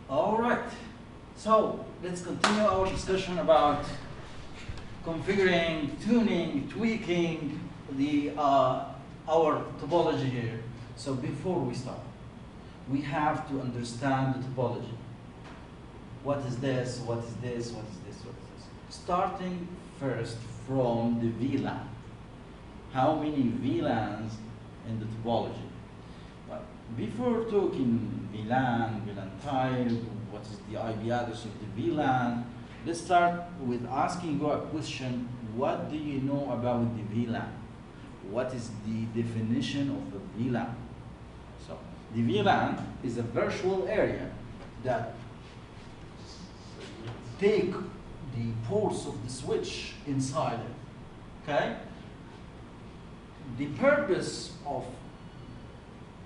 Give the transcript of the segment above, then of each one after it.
All right, so let's continue our discussion about configuring, tuning, tweaking the our topology here. So before we start, we have to understand the topology. What is this? What is this? What is this? What is this? Starting first from the VLAN. How many VLANs in the topology? But before talking VLAN, VLAN type, what is the IP address of the VLAN, let's start with asking you a question. What do you know about the VLAN? What is the definition of a VLAN? So the VLAN is a virtual area that take the ports of the switch inside it. Okay? The purpose of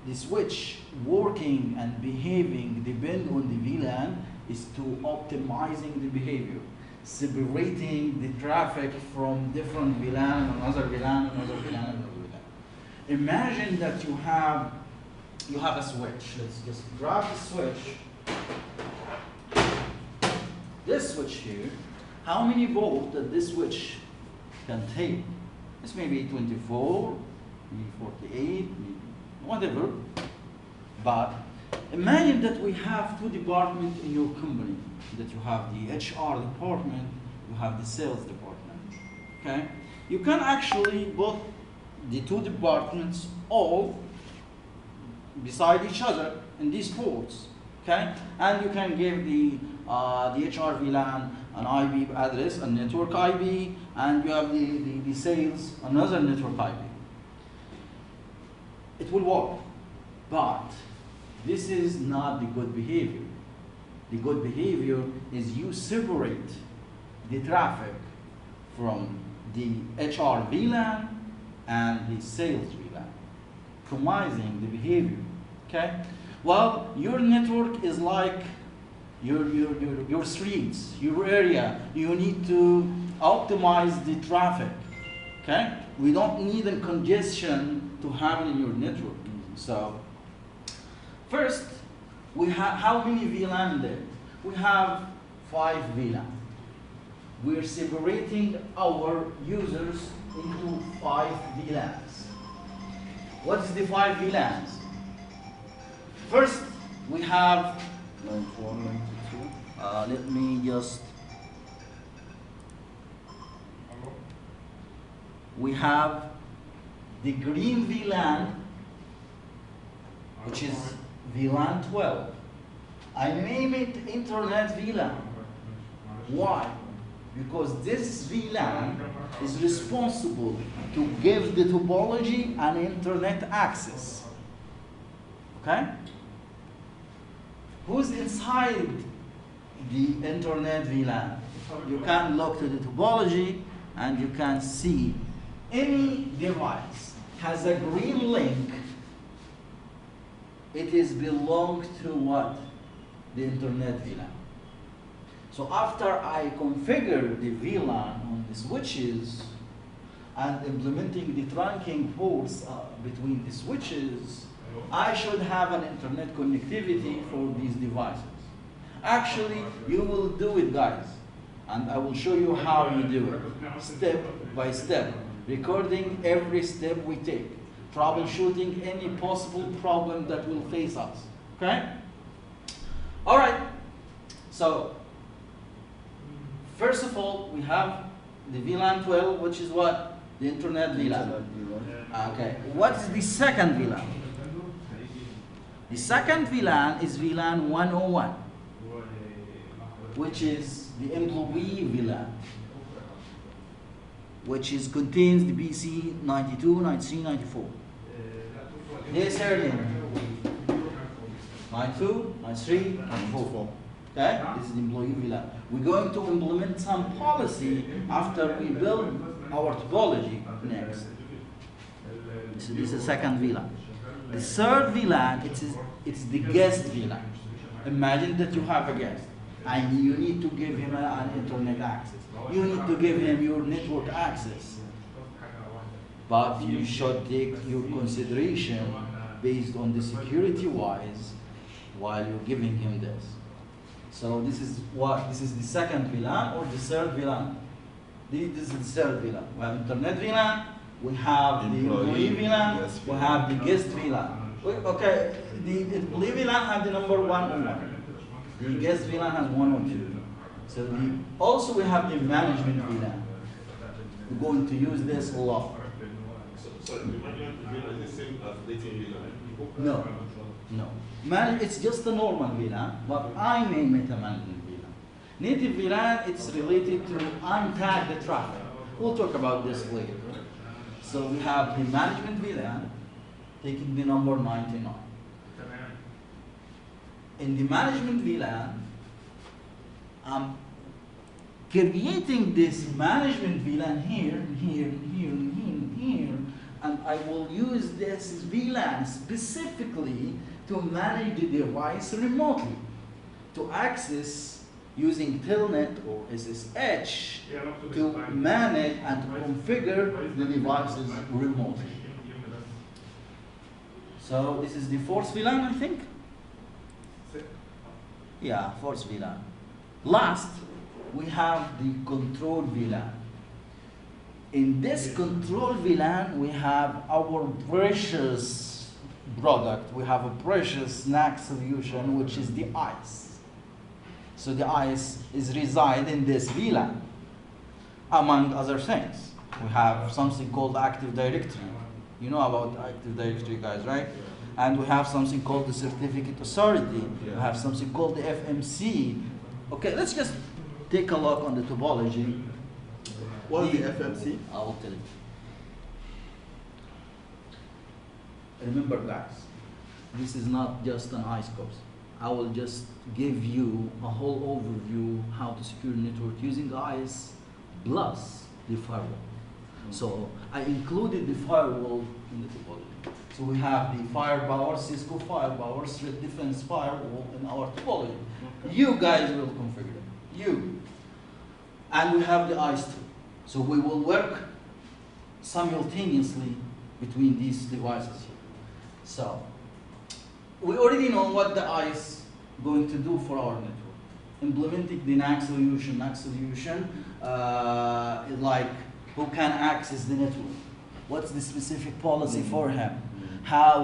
the switch working and behaving depend on the VLAN is to optimizing the behavior, separating the traffic from different VLAN, another VLAN, another VLAN, another VLAN. Imagine that you have a switch. Let's just grab the switch. This switch here, how many volts does this switch can take? This may be 24, maybe 48, maybe whatever. But imagine that we have two departments in your company. That you have the HR department, you have the sales department. Okay? You can actually put the two departments all beside each other in these ports. Okay? And you can give the HR VLAN an IP address, a network IP, and you have the sales, another network IP. It will work, but this is not the good behavior. The good behavior is you separate the traffic from the HR VLAN and the sales VLAN, optimizing the behavior. Okay? Well, your network is like your streets, your area. You need to optimize the traffic. Okay? We don't need a congestion to happen in your network. So first, we have how many VLAN there? We have 5 VLAN. We're separating our users into 5 VLANs. What is the 5 VLANs? First, we have 94, 92. Let me just. We have the green VLAN, which is VLAN 12. I name it Internet VLAN. Why? Because this VLAN is responsible to give the topology an internet access. Okay? Who's inside the Internet VLAN? You can look to the topology and you can see any device has a green link. It is belong to what? The Internet VLAN. So after I configure the VLAN on the switches and implementing the trunking ports between the switches, I should have an internet connectivity for these devices. Actually, you will do it, guys, and I will show you how you do it, step by step, recording every step we take, troubleshooting any possible problem that will face us. Okay? All right. So first of all, we have the VLAN 12, which is what? The Internet VLAN. Okay. What is the second VLAN? The second VLAN is VLAN 101, which is the employee VLAN, which contains the BC 92, 93, 94. This area 92, 93, 94. Okay? This is the employee VLAN. We're going to implement some policy after we build our topology next. So this is the second VLAN. The third VLAN, it's the guest VLAN. Imagine that you have a guest and you need to give him an internet access. You need to give him your network access. But you should take your consideration based on the security wise while you're giving him this. So this is what? This is the second VLAN or the third VLAN? This is the third VLAN. We have internet VLAN, we have the employee VLAN, we have the guest VLAN. Okay, the employee VLAN has the number 101. The guest VLAN has 102. So also we have the management VLAN. We're going to use this a lot. So the management VLAN is the same as native VLAN? No, no. It's just a normal VLAN, but I name it a management VLAN. Native VLAN, it's related to untagged traffic. We'll talk about this later. So we have the management VLAN taking the number 99. In the management VLAN, I'm creating this management VLAN here, here, here, here, here, and I will use this VLAN specifically to manage the device remotely, to access using Telnet or SSH to manage and configure the devices remotely. So this is the fourth VLAN, I think? Yeah, fourth VLAN. Last, we have the control VLAN. In this control VLAN, we have our precious product. We have a precious snack solution, which is the ISE. So the ISE is reside in this VLAN, among other things. We have something called Active Directory. You know about Active Directory, guys, right? And we have something called the Certificate Authority. We have something called the FMC. Okay, let's just take a look on the topology. What is the FMC? I will tell you. Remember, guys, this is not just an ISE course. I will just give you a whole overview how to secure network using ISE plus the firewall. So I included the firewall in the topology. So we have the firepower, Cisco firepower, threat defense firewall in our topology. Okay. You guys will configure it. You. And we have the ISE too. So we will work simultaneously between these devices here. So we already know what the ISE is going to do for our network. Implementing the NAC solution. NAC solution is like who can access the network. What's the specific policy for him? How,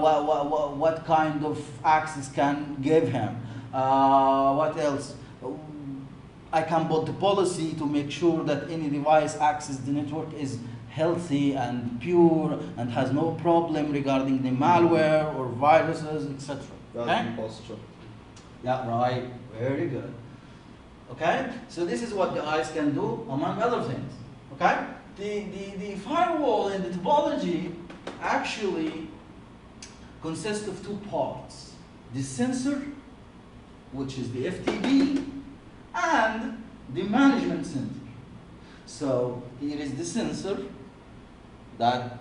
what kind of access can give him? What else? I can build the policy to make sure that any device access the network is healthy and pure and has no problem regarding the malware or viruses, etc. Okay? Yeah, right. Very good. Okay? So this is what the ISE can do, among other things. Okay? The firewall in the topology actually consists of two parts. The sensor, which is the FTP, and the management center. So here is the sensor that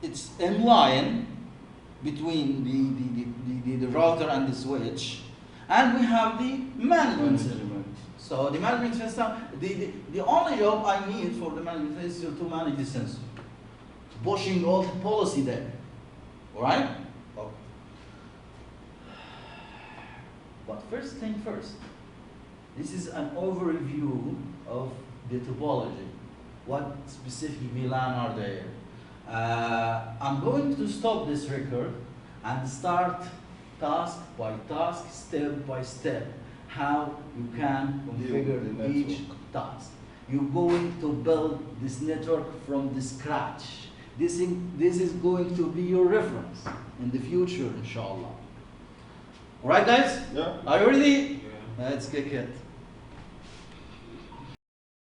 it's in line between the router and the switch, and we have the management center. So the management system, the only job I need for the management system is to manage the sensor, pushing all the policy there. All right? Okay. But first thing first, this is an overview of the topology. What specific VLAN are there? I'm going to stop this record and start task by task, step by step, how you can configure each task. You're going to build this network from the scratch. This is going to be your reference in the future, inshallah. All right, guys? Yeah. Are you ready? Yeah. Let's kick it.